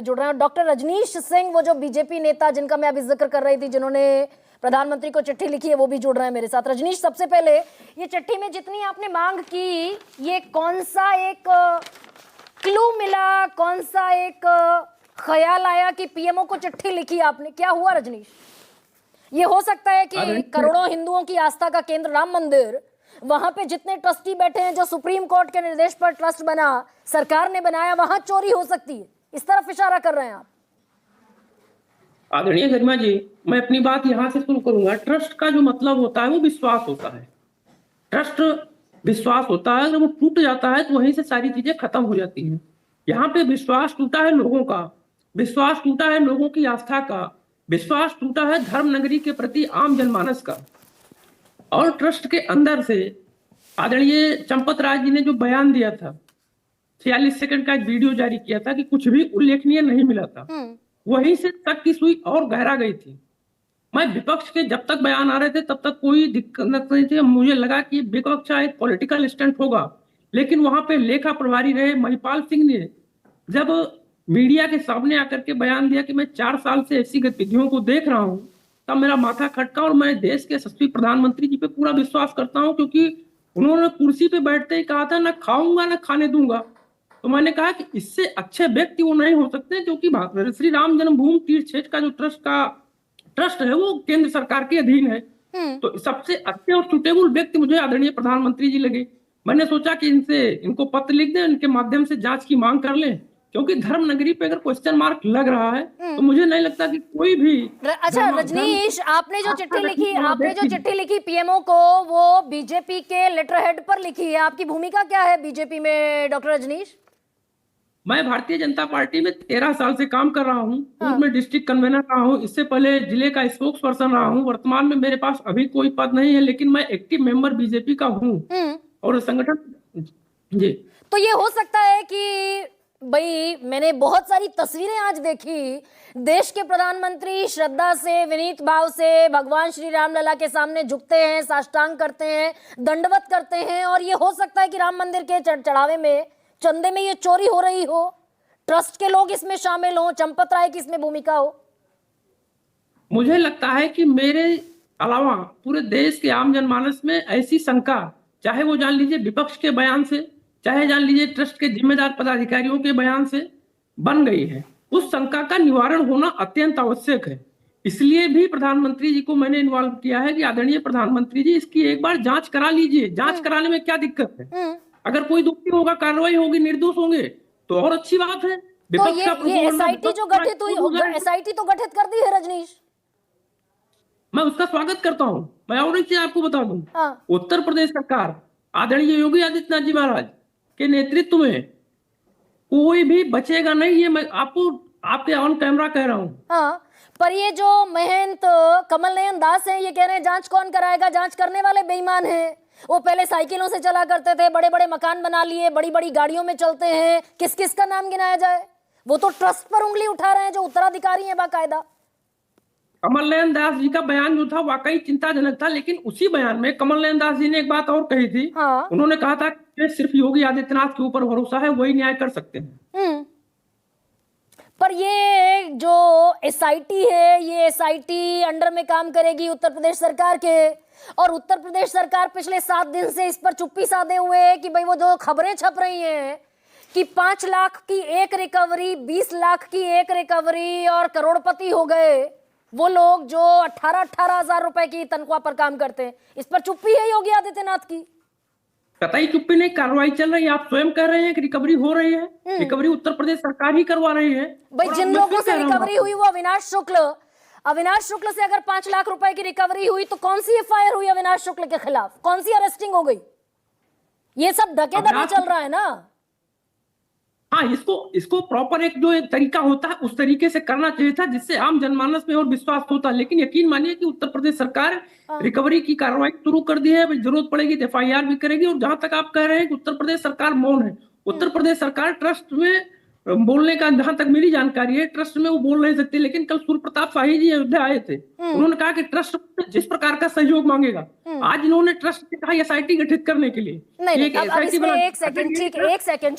जुड़ रहे हैं। डॉक्टर रजनीश सिंह, वो जो बीजेपी नेता जिनका मैं अभी जिक्र कर रही थी, जिन्होंने प्रधानमंत्री को चिट्ठी लिखी है, वो भी जुड़ रहे हैं मेरे साथ। रजनीश, सबसे पहले ये चिट्ठी में जितनी आपने मांग की, ये कौन सा एक क्लू मिला, कौन सा एक ख्याल आया कि पीएमओ को चिट्ठी लिखी आपने? क्या हुआ रजनीश? ये हो सकता है कि करोड़ों हिंदुओं की आस्था का केंद्र राम मंदिर, वहां पे जितने ट्रस्टी बैठे हैं, जो सुप्रीम कोर्ट के निर्देश पर ट्रस्ट बना, सरकार ने बनाया, वहां चोरी हो सकती है, इस तरफ इशारा कर रहे हैं आप? आदरणीय गरिमा जी, मैं अपनी बात यहाँ से शुरू करूंगा। ट्रस्ट का जो मतलब होता है वो विश्वास होता है। ट्रस्ट विश्वास होता है, अगर वो टूट जाता है तो वहीं से सारी चीजें खत्म हो जाती हैं। यहाँ पे विश्वास टूटा है लोगों का, विश्वास टूटा है लोगों की आस्था का, विश्वास टूटा है धर्म नगरी के प्रति आम जनमानस का। और ट्रस्ट के अंदर से आदरणीय चंपत राय जी ने जो बयान दिया था, 46 सेकंड का एक वीडियो जारी किया था कि कुछ भी उल्लेखनीय नहीं मिला था, वहीं से तक की सुई और गहरा गई थी। मैं विपक्ष के जब तक बयान आ रहे थे तब तक कोई दिक्कत नहीं थी, मुझे लगा कि विपक्ष का एक पॉलिटिकल स्टंट होगा, लेकिन वहां पे लेखा प्रभारी रहे महिपाल सिंह ने जब मीडिया के सामने आकर के बयान दिया कि मैं 4 साल से ऐसी गतिविधियों को देख रहा हूं, तब मेरा माथा खटका। और मैं देश के यशस्वी प्रधानमंत्री जी पे पूरा विश्वास करता हूं, क्योंकि उन्होंने कुर्सी पे बैठते ही कहा था, ना खाऊंगा ना खाने दूंगा। तो मैंने कहा कि इससे अच्छे व्यक्ति वो नहीं हो सकते, क्योंकि श्री राम जन्मभूमि तीर्थ क्षेत्र का जो ट्रस्ट है वो केंद्र सरकार के अधीन है। तो सबसे अच्छे और सुटेबल व्यक्ति मुझे आदरणीय प्रधानमंत्री जी लगे। मैंने सोचा कि इनको पत्र लिख दें, इनके माध्यम से जांच की मांग कर लें, क्योंकि धर्म नगरी पे अगर क्वेश्चन मार्क लग रहा है तो मुझे नहीं लगता कि कोई भी। अच्छा रजनीश, आपने जो चिट्ठी लिखी पीएमओ को, वो बीजेपी के लेटर हेड पर लिखी है, आपकी भूमिका क्या है बीजेपी में डॉक्टर रजनीश? मैं भारतीय जनता पार्टी में 13 साल से काम कर रहा हूँ। पूर्व में डिस्ट्रिक्ट कन्वीनर रहा हूँ, इससे पहले जिले का स्पोक्स पर्सन रहा हूँ। वर्तमान में मेरे पास अभी कोई पद नहीं है, लेकिन मैं एक्टिव मेंबर बीजेपी का हूँ और संगठन जी। तो ये हो सकता है कि भाई, मैंने बहुत सारी तस्वीरें आज देखी, देश के प्रधानमंत्री श्रद्धा से, विनीत भाव से भगवान श्री रामलला के सामने झुकते हैं, साष्टांग करते हैं, दंडवत करते हैं, और ये हो सकता है कि राम मंदिर के चढ़ावे में, चंदे में ये चोरी हो रही हो, ट्रस्ट के लोग इसमें शामिल हो, चंपत राय की इसमें भूमिका हो। मुझे लगता है कि मेरे अलावा पूरे देश के आम जनमानस में ऐसी शंका, चाहे वो जान लीजिए विपक्ष के बयान से, चाहे जान लीजिए ट्रस्ट के जिम्मेदार पदाधिकारियों के बयान से, बन गई है। उस शंका का निवारण होना अत्यंत आवश्यक है। इसलिए भी प्रधानमंत्री जी को मैंने इन्वॉल्व किया है कि आदरणीय प्रधानमंत्री जी, इसकी एक बार जांच करा लीजिए। जांच कराने में क्या दिक्कत है? अगर कोई दोषी होगा, कार्रवाई होगी, निर्दोष होंगे तो और अच्छी बात है। तो ये एसआईटी जो गठित हुई, एसआईटी तो गठित कर दी है रजनीश, मैं उसका स्वागत करता हूं। मैं और एक चीज आपको बता दूं, उत्तर प्रदेश सरकार आदरणीय योगी आदित्यनाथ जी महाराज के नेतृत्व में कोई भी बचेगा नहीं, ये मैं आपको आपके ऑन कैमरा कह रहा हूं। हाँ, पर ये जो महंत कमल नयन दास हैं, ये कह रहे हैं जांच कौन कराएगा, जांच करने वाले बेईमान हैं। वो पहले साइकिलों से चला करते थे, बड़े बड़े मकान बना लिए, बड़ी बड़ी गाड़ियों में चलते हैं, किस किस का नाम गिनाया जाए? वो तो ट्रस्ट पर उंगली उठा रहे हैं जो उत्तराधिकारी हैं बाकायदा। कमल नयन दास जी का बयान जो था वाकई चिंताजनक था, लेकिन उसी बयान में कमल नयन दास जी ने एक बात और कही थी। उन्होंने कहा था कि सिर्फ योगी आदित्यनाथ के ऊपर भरोसा है, वही न्याय कर सकते हैं। पर ये जो एसआईटी है, ये एसआईटी अंडर में काम करेगी उत्तर प्रदेश सरकार के, और उत्तर प्रदेश सरकार पिछले 7 दिन से इस पर चुप्पी साधे हुए है कि भाई वो जो खबरें छप रही हैं कि 5 लाख की एक रिकवरी, 20 लाख की एक रिकवरी, और करोड़पति हो गए वो लोग जो 18-18 हजार रुपए की तनख्वाह पर काम करते हैं, इस पर चुप्पी है योगी आदित्यनाथ की? कतई चुप्पी नहीं, कार्रवाई चल रही है। आप स्वयं कह रहे हैं कि रिकवरी हो रही है। रिकवरी उत्तर प्रदेश सरकार ही करवा रही है। भाई, जिन लोगों से रिकवरी हुई वो अविनाश शुक्ल से अगर 5 लाख रुपए की रिकवरी हुई तो कौन सी एफआईआर हुई अविनाश शुक्ल के खिलाफ? कौन सी अरेस्टिंग हो गई? ये सब धकेधके चल रहा है ना। हाँ, इसको प्रॉपर एक जो एक तरीका होता है उस तरीके से करना चाहिए था, जिससे आम जनमानस में और विश्वास होता। लेकिन यकीन मानिए कि उत्तर प्रदेश सरकार रिकवरी की कार्रवाई शुरू कर दी है। जरूरत पड़ेगी तो एफआईआर भी करेगी। और जहां तक आप कह रहे हैं कि उत्तर प्रदेश सरकार मौन है, उत्तर प्रदेश सरकार ट्रस्ट में बोलने का, जहां तक मेरी जानकारी है, ट्रस्ट में वो बोल नहीं सकते। लेकिन कल सूर्य प्रताप शाही जी अयोध्या आए थे, उन्होंने कहा कि ट्रस्ट जिस प्रकार का सहयोग मांगेगा, आज इन्होंने ट्रस्ट से कहा एसआईटी गठित करने के लिए। नहीं, एक सेकंड